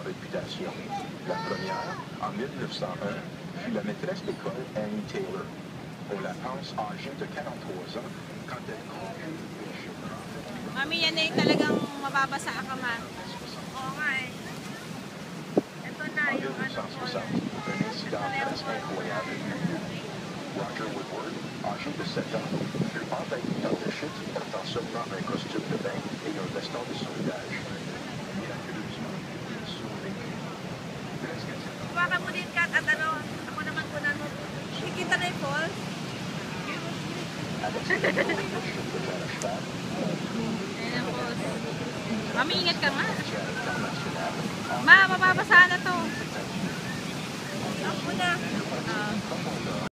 réputation. La première, en 1901, fut la maîtresse d'école Annie Taylor. On la pense âgée de 43 ans quand elle conclut une chute. Mami, yan ay talagang mababasa ka man. Oo nga eh. Ito na En yung ano ko. 1960, un incident presque incroyable eut lieu. Roger Woodward, âgé de 7 ans, fut entaillé dans une chute portant seulement un costume de bain et un veston de sauvetage. Miraculeusement, il survécut. Presque à 7 ans. Hawakan mo din, Kat, at ano, ako naman kunan mo. Kikita na yung falls. À la suite de la chute de Jean Cheval, Ayan ang boss. Mami, ingat ka nga. international, Ma, mababasa na to. Ako na. comme on l'a